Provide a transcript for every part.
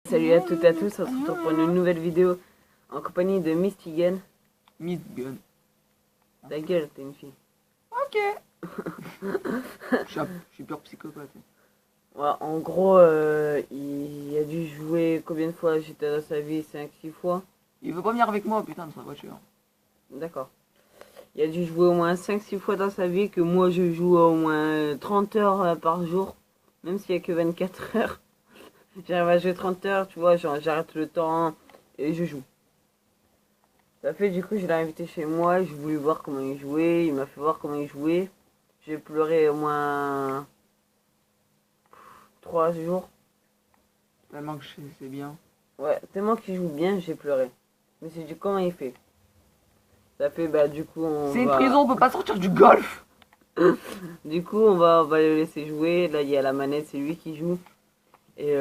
Salut à toutes et à tous, on se retrouve pour une nouvelle vidéo en compagnie de Mistigan. Miss Gun. Ta gueule, t'es une fille. Ok. Je suis pure psychopathe. Ouais, en gros, il a dû jouer combien de fois GTA dans sa vie? 5-6 fois. Il veut pas venir avec moi, putain, de sa voiture. D'accord. Il a dû jouer au moins 5-6 fois dans sa vie, que moi je joue au moins 30 heures par jour, même s'il n'y a que 24 heures. J'arrive à jouer 30 heures, tu vois, genre j'arrête le temps et je joue. Ça fait du coup, je l'ai invité chez moi, j'ai voulu voir comment il jouait, il m'a fait voir comment il jouait. J'ai pleuré au moins 3 jours. Tellement que c'est bien. Ouais, tellement qu'il joue bien, j'ai pleuré. Mais c'est du comment il fait. Ça fait, bah du coup, C'est une prison, on peut pas sortir du golf. Du coup, on va le laisser jouer. Là, il y a la manette, c'est lui qui joue. Et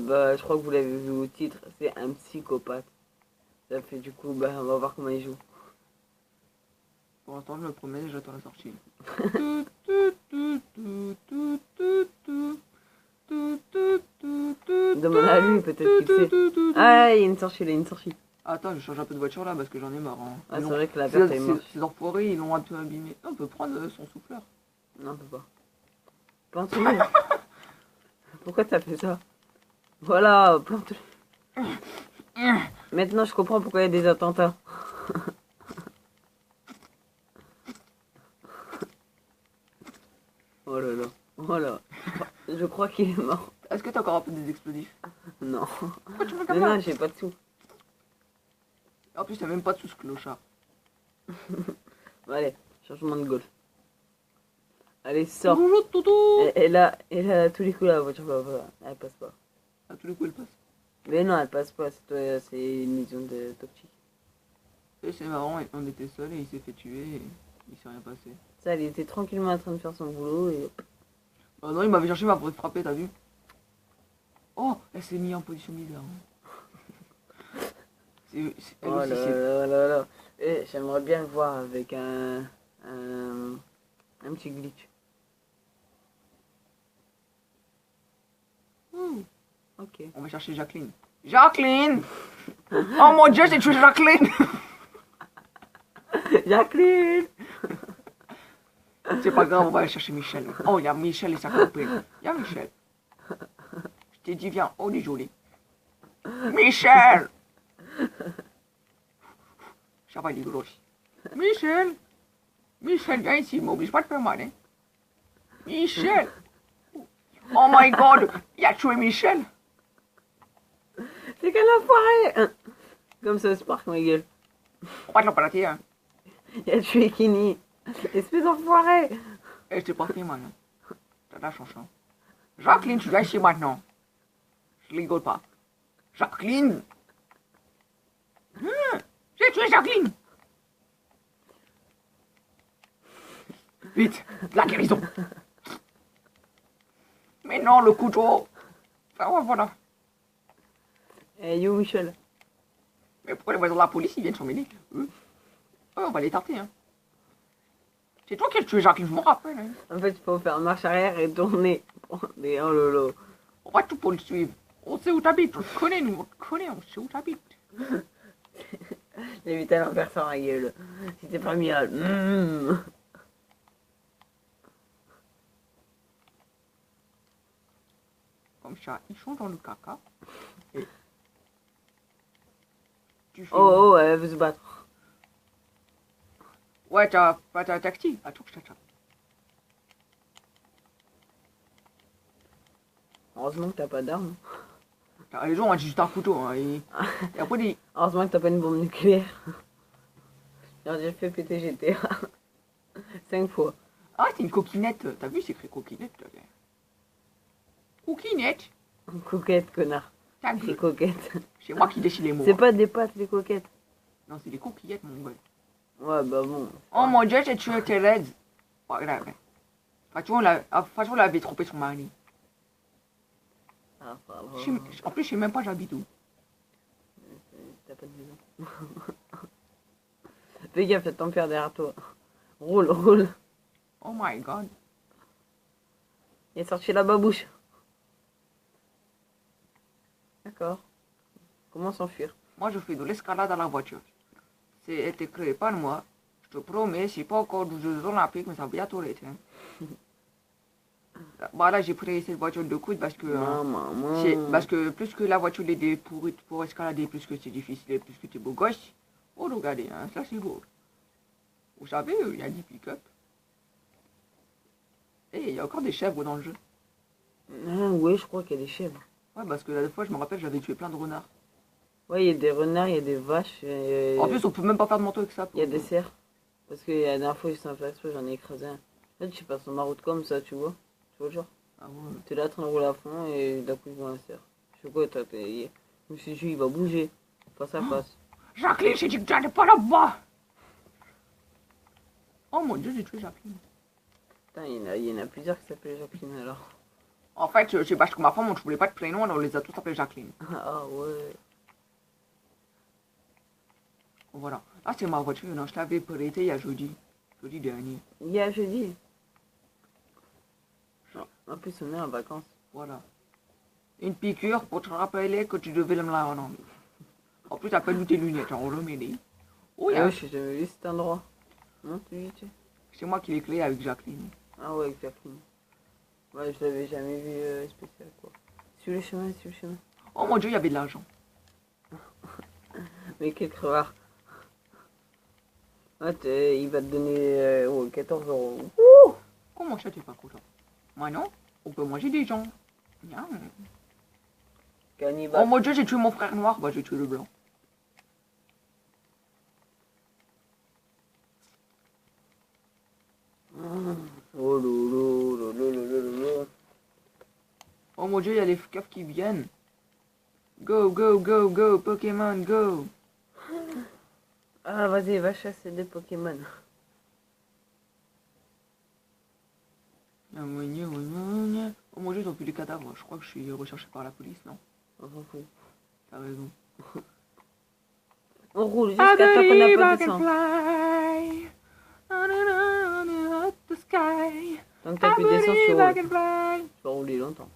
bah, je crois que vous l'avez vu au titre, c'est un psychopathe. Ça fait du coup, bah, on va voir comment il joue. Pour l'instant, je me promets, j'attends la sortie. Demande à lui, peut-être qu'il sait. Ah, il y a une sortie, il y a une sortie. Attends, je change un peu de voiture là parce que j'en ai marre. Hein. Ah, c'est vrai que la perte est moche. Ces enfoirés, ils l'ont un peu abîmé. On peut prendre son souffleur. Non, on peut pas. Plante-le. Pourquoi t'as fait ça? Voilà, plante-le. Maintenant, je comprends pourquoi il y a des attentats. Oh là là. Oh là. Je crois qu'il est mort. Est-ce que t'as encore un peu des explosifs? Non. Pourquoi tu me fais Non, comme ça? non, j'ai pas de sous. En plus, t'as même pas de sous ce clochard. Bon, allez, changement de golf. Allez, sors. Bonjour, Toto. Et là, à tous les coups, la voiture, elle passe pas. À tous les coups, elle passe. Mais non, elle passe pas. C'est une mission de toxique. Et c'est marrant, on était seuls et il s'est fait tuer et il s'est rien passé. Ça, elle était tranquillement en train de faire son boulot et... Bah non, il m'avait cherché, il m'a frappé, t'as vu? Oh, elle s'est mise en position leader. Elle Oh aussi, là là là là. Et j'aimerais bien le voir avec un petit glitch. Ok. On va chercher Jacqueline. Jacqueline. Oh mon dieu, j'ai tué Jacqueline. Jacqueline. C'est pas grave, on va aller chercher Michel. Oh, il y a Michel et sa copine. Il y a Michel. Je t'ai dit, viens, oh, il est joli. Michel. Ça va, il est grossi. Michel. Michel, viens ici, m'oblige pas de faire mal, hein. Michel. Oh my god, il a tué Michel. C'est qu'un enfoiré. Comme ça, Spark, ma gueule. On va te l'emprunter, hein. Il a tué Kenny. Espèce d'enfoiré. Et je t'ai pas fait mal, hein. T'as la chance, hein. Jacqueline, tu viens ici maintenant. Je rigole pas. Jacqueline. J'ai tué Jacqueline. Vite, la guérison. Mais non, le couteau. Ah ouais, voilà. Eh, yo, Michel. Mais pourquoi les voisins de la police, ils viennent s'en mêler? On va les tarter, hein. C'est toi qui as tué Jacqueline, je me rappelle, hein. En fait, il faut faire marche arrière et tourner. Mais oh lolo. On va tout pour le suivre. On sait où t'habites, on te connaît, nous, on te connaît, on sait où t'habites. J'ai vite à l'envers sur la gueule. C'était pas mieux. Comme ça, ils sont dans le caca. Et tu fais... Oh, oh, elle veut se battre. Ouais, t'as tactile. Attends que je t'attrape. Heureusement que t'as pas d'arme. T'as raison, j'ai juste un couteau. Hein, et après, des... Heureusement que t'as pas une bombe nucléaire. J'ai fait péter GTA. 5 fois. Ah, c'est une coquinette. T'as vu, c'est écrit coquinette. Coquinette. Coquette, connard. T'as C'est vu. coquette. C'est moi qui décide les mots. C'est pas des pâtes, les coquettes. Non, c'est des coquillettes, mon gars. Ouais, bah bon. Oh mon dieu, j'ai tué Thérèse. Pas grave. Franchement, elle avait trompé son mari. Ah, ça va. En plus, je sais même pas j'habite où. T'as pas de maison. Fais gaffe, ton père derrière toi. Roule, roule. Oh my god. Il est sorti la babouche. D'accord. Comment s'enfuir? Moi, je fais de l'escalade à la voiture. C'est été créé par moi. Je te promets, c'est pas encore des Jeux Olympiques, mais ça va bientôt l'être. Hein. Bah là, j'ai pris cette voiture de coude parce que, parce que plus que la voiture est pour escalader, plus que c'est difficile et plus que t'es beau gosse. Oh, regardez, hein, ça c'est beau. Vous savez, il y a des pick-up. Et il y a encore des chèvres dans le jeu. Ah, ouais, je crois qu'il y a des chèvres. Ouais, parce que la dernière fois, je me rappelle, j'avais tué plein de renards. Ouais, il y a des renards, il y a des vaches. En plus, on peut même pas faire de manteau avec ça. Il y a des cerfs. Parce que la dernière fois, j'étais en faire exprès, j'en ai écrasé un. En fait, je passe sur ma route comme ça, tu vois. Tu vois le genre. Ah ouais. T'es là, en train de rouler à fond et d'un coup, je vois un cerf. Je sais quoi, je me suis dit, il va bouger. Face à face. Jacqueline, j'ai dit que j'allais pas là-bas. Oh mon dieu, j'ai tué Jacqueline. Putain, il y en a plusieurs qui s'appellent Jacqueline alors. En fait, c'est parce que ma femme, on ne voulait pas de prénom, alors on les a tous appelés Jacqueline. Ah ouais. Voilà. Là, c'est ma voiture, non, je l'avais prêtée il y a jeudi. Jeudi dernier. Il y a jeudi. En plus, on est en vacances. Voilà. Une piqûre pour te rappeler que tu devais me la rendre. En plus, t'as pas lu tes lunettes, on remet les. Oh, yeah. Je jamais vu cet endroit. Non, tu dis, c'est moi qui l'ai créé avec Jacqueline. Ah ouais, avec Jacqueline. Ouais, je l'avais jamais vu spécial, quoi. Sur le chemin, sur le chemin. Oh mon dieu, il y avait de l'argent. Mais quel crevard. Ouais, il va te donner 14 euros. Ouh, comment ça, t'es pas content? Moi non, on peut manger des gens. Bien. Cannibale. Oh mon dieu, j'ai tué mon frère noir, bah j'ai tué le blanc. Oh lolo, lolo, lolo, lolo. Oh mon dieu, il y a les keufs qui viennent. Go, go, go, go, Pokémon, go. Ah, vas-y, va chasser des Pokémon. Oh mon dieu, ils ont plus les cadavres. Je crois que je suis recherché par la police, non? On s'en fout. T'as raison. On roule jusqu'à temps qu'on n'a pas de sang. Tant que t'as plus d'essence, tu vas rouler longtemps.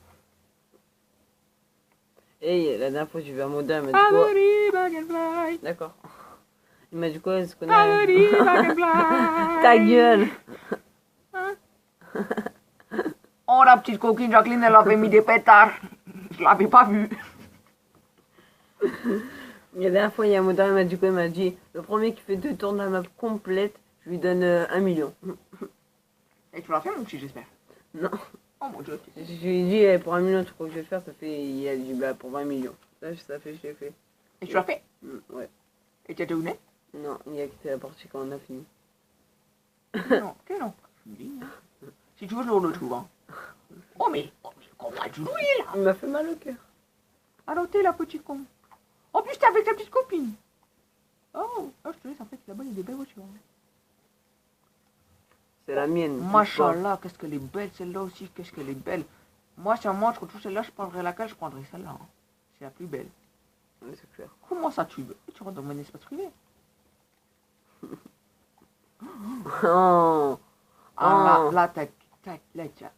Et la dernière fois, j'ai vu un modèle, il m'a dit quoi? D'accord. Il m'a dit quoi? Est-ce qu'on a... Ta gueule. Oh, la petite coquine Jacqueline, elle avait mis des pétards. Je l'avais pas vue. La dernière fois, il y a un modèle, il m'a dit quoi? Il m'a dit, le premier qui fait 2 tours de la map complète, je lui donne 1 million. Et tu l'as fait, mon petit, j'espère? Non. Oh mon dieu. Je lui ai dit, pour 1 million, tu crois que je vais faire? Ça fait, il a dit, bah, pour 20 millions. Ça fait, je l'ai fait. Et tu l'as fait? Ouais. Et tu étais où né? Non, il a quitté la partie quand on a fini. Non, quel non. Si tu veux, je le retrouve. Hein. Oh, mais qu'on va jouer là. Il m'a fait mal au cœur. Alors, t'es la petite con. En plus, t'es avec ta petite copine. Oh, je te laisse, en fait, là-bas, il y a des belles voitures. C'est la mienne. Machallah, qu'est-ce qu'elle est belle, celle-là aussi, qu'est-ce qu'elle est belle. Moi, si moi, je retrouve celle-là, je prendrais laquelle, je prendrais celle-là. Hein. C'est la plus belle. Oui, c'est clair. Comment ça, tu rentres dans mon espace privé? Oh. Ah, là, là, tiens.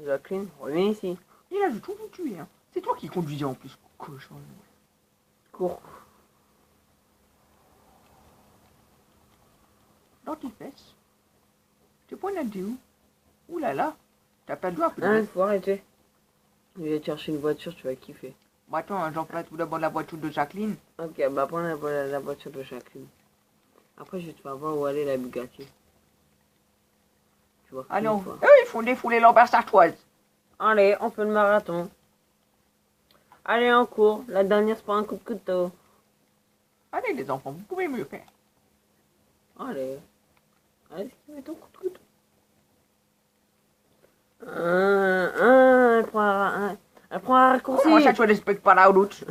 Jacqueline, reviens ici. Et là, je tout vous tuer. Hein. C'est toi qui conduisais en plus, cochon. Cours. Dans tes fesses. Tu peux aller où? Ouh là là. T'as pas le doigt, Hein, faut arrêter. Je vais te chercher une voiture, tu vas kiffer. Bah attends, j'en prends tout d'abord la voiture de Jacqueline. Ok, bah prends la voiture de Jacqueline. Après, je vais te faire voir où aller la Bugatti. Tu vois. Allez, eux, ils font défouler leur sartoise. Allez, on fait le marathon. Allez, on court. La dernière, c'est pas un coup de couteau. Allez, les enfants, vous pouvez mieux faire. Allez. Allez, mets ton coup de couteau. Elle prend un raccourci. Comment ça, tu respectes pas la route?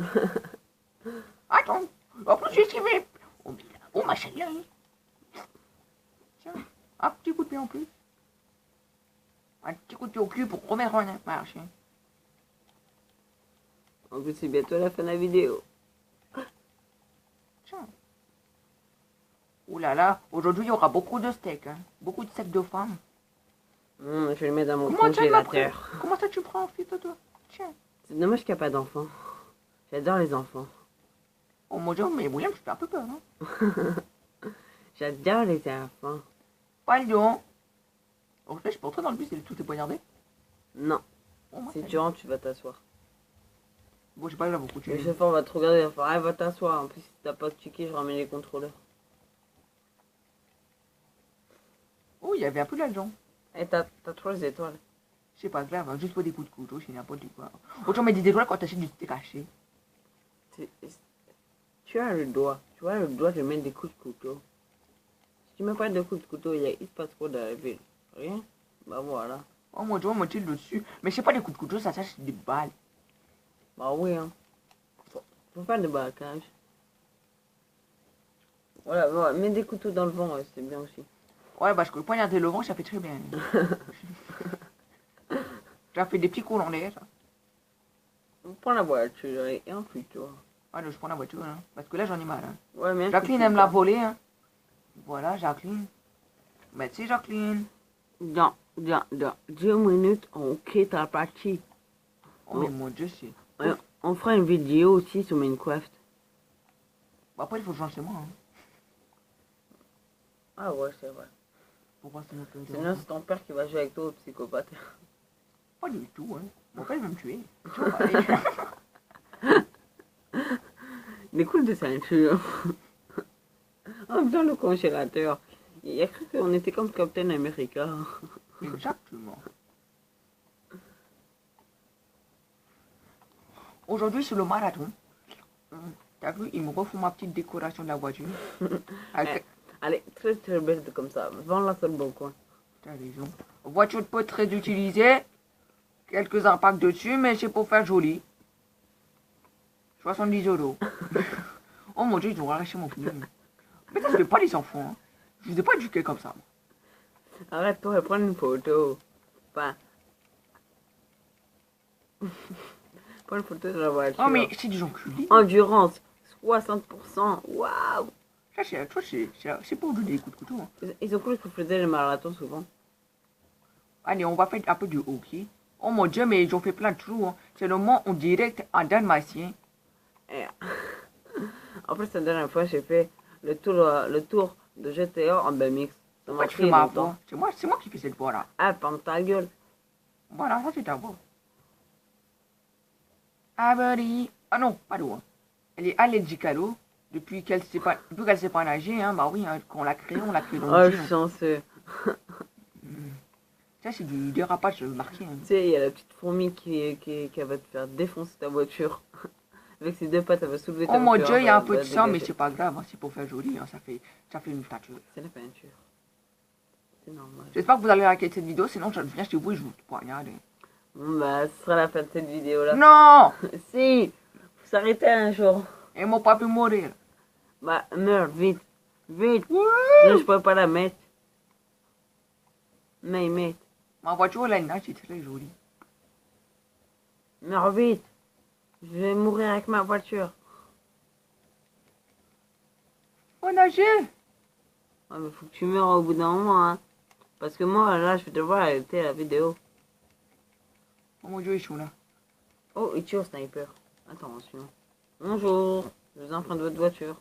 Attends, en plus, j'ai esquivé. Oh, ma chérie. Tiens, un petit coup de pied en plus. Un petit coup de pied au cul pour remettre en marche. En plus, c'est bientôt la fin de la vidéo. Tiens. Ouh là là, aujourd'hui, il y aura beaucoup de steaks. Hein. Beaucoup de steaks de femmes. Je vais le mettre dans mon Comment ça, congélateur. Comment ça tu prends, fils, toi? Tiens. C'est dommage qu'il n'y a pas d'enfants. J'adore les enfants. Oh mon dieu, mais William, tu fais un peu peur, hein? J'adore les enfants. Pardon. En fait, je peux entrer dans le bus et tout est poignardé? Non. Oh, moi, Si ça tu rentres, tu vas t'asseoir. Bon, j'ai pas là beaucoup. Le chauffeur va te regarder et va faire, ah, va t'asseoir. En plus, si t'as pas de ticket, je ramène les contrôleurs. Oh, il y avait un peu d'argent. Et t'as 3 étoiles. C'est pas grave, hein, juste pour des coups de couteau, c'est n'importe quoi. Autant mettre des étoiles quand t'achètes du thé caché. Tu as le droit. Tu as le droit de mettre des coups de couteau. Si tu mets pas de coups de couteau, il se passe quoi dans la ville? Rien. Bah voilà. Oh mon dieu, on me tire dessus. Mais c'est pas des coups de couteau, ça c'est des balles. Bah oui, hein. Faut pas de braquage. Voilà, voilà, mets des couteaux dans le vent, ouais, c'est bien aussi. Ouais, parce que le poignarder le vent, ça fait très bien. Ça fait des petits coups en l'air, ça. Prends la voiture et enfuis-toi. Ah non, je prends la voiture, hein, parce que là j'en ai marre. Hein. Ouais, mais Jacqueline aime la voler, hein. Voilà, Jacqueline. Merci, Jacqueline. Dans 2 minutes, on quitte la partie. Oh, mais mon dieu, c'est... On fera une vidéo aussi sur Minecraft. Bah, après, il faut que je rentre chez moi. Hein. Ah ouais, c'est vrai. Pourquoi c'est notre... Sinon, c'est ton père qui va jouer avec toi au psychopathe. Pas du tout, hein. Mon père, il veut me tuer. Tu vois, pareil. Des coups de ceinture. En faisant le congélateur. Il a cru qu'on était comme Captain America. Exactement. Aujourd'hui, sur le marathon, t'as vu, ils me refont ma petite décoration de la voiture. Avec... Elle est très très belle comme ça. Vends-la sur le bon coin. T'as raison. Voiture pas très utilisée. Quelques impacts dessus, mais c'est pour faire joli. 70 €. Oh mon dieu, ils ont arraché mon film. Mais ça, je fais pas les enfants. Hein. Je vous ai pas éduqué comme ça. Arrête-toi et prends une photo. Enfin. Prends une photo de la voiture. Oh, mais c'est des enculés. Endurance, 60%. Waouh! Ça, c'est pour donner des coups de couteau. Hein. Ils ont cru que je faisais le marathon souvent. Allez, on va faire un peu de hockey. Oh mon dieu, mais ils ont fait plein de trous. Hein. C'est le moment en direct en dalmatien. En plus, la dernière fois, j'ai fait le tour de GTA en BMX. Ça Pourquoi m'a tu pris fais ma longtemps. voix? C'est moi qui fais cette voix-là. Ah, ferme ta gueule. Voilà, ça c'est ta voix. Ah, buddy. Ah non, pas d'eau. Hein. Elle est allergique à l'eau. Depuis qu'elle sait pas nager, hein, bah oui, hein, quand on l'a créée dans Oh, le je gym. suis chanceux. Ça, c'est du dérapage marqué. Hein. Tu sais, il y a la petite fourmi qui va te faire défoncer ta voiture. Avec ses 2 pattes, elle va soulever ta Oh mon voiture. dieu, il y a un peu va de sang, mais dégager. c'est pas grave, hein, c'est pour faire joli, hein, ça fait une peinture. C'est la peinture. C'est normal. J'espère que vous allez liker cette vidéo, sinon je viens chez vous et je vous poignarde. Bon, bah, ce sera la fin de cette vidéo-là. Non! Si! Faut s'arrêter un jour. Ils m'ont pas pu mourir. Bah, meurs, vite. Vite. Ouais. Sinon, je pourrais pas la mettre. Mais, mets. Ma voiture, là, c'est très joli. Meurs vite. Je vais mourir avec ma voiture. Faut nager! Ouais, mais faut que tu meurs au bout d'un moment, hein. Parce que moi, là, je vais devoir arrêter la vidéo. Oh mon dieu, ils sont là. Oh, il tue au sniper. Attention. Bonjour. Je vous emprunte votre voiture.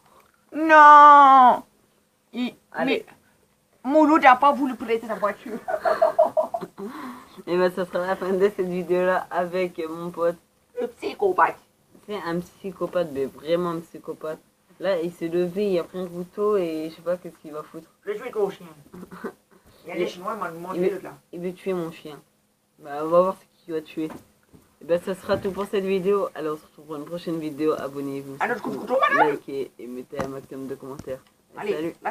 Non! Allez. Mais Mouloud n'a pas voulu prêter sa voiture. Et ben, ça sera la fin de cette vidéo-là avec mon pote. Le psychopathe. C'est un psychopathe, mais vraiment un psychopathe. Là, il s'est levé, il a pris un couteau et je sais pas qu'est-ce qu'il va foutre. Je vais ton chien. Il y a les Chinois m'ont demandé là. Il veut tuer mon chien. Bah, on va voir ce qu'il va tuer. Et ben, ça sera tout pour cette vidéo. Alors, on se retrouve pour une prochaine vidéo. Abonnez-vous. À notre coup de couteau, madame. Likez et mettez un maximum de commentaires. Et Allez, salut. là,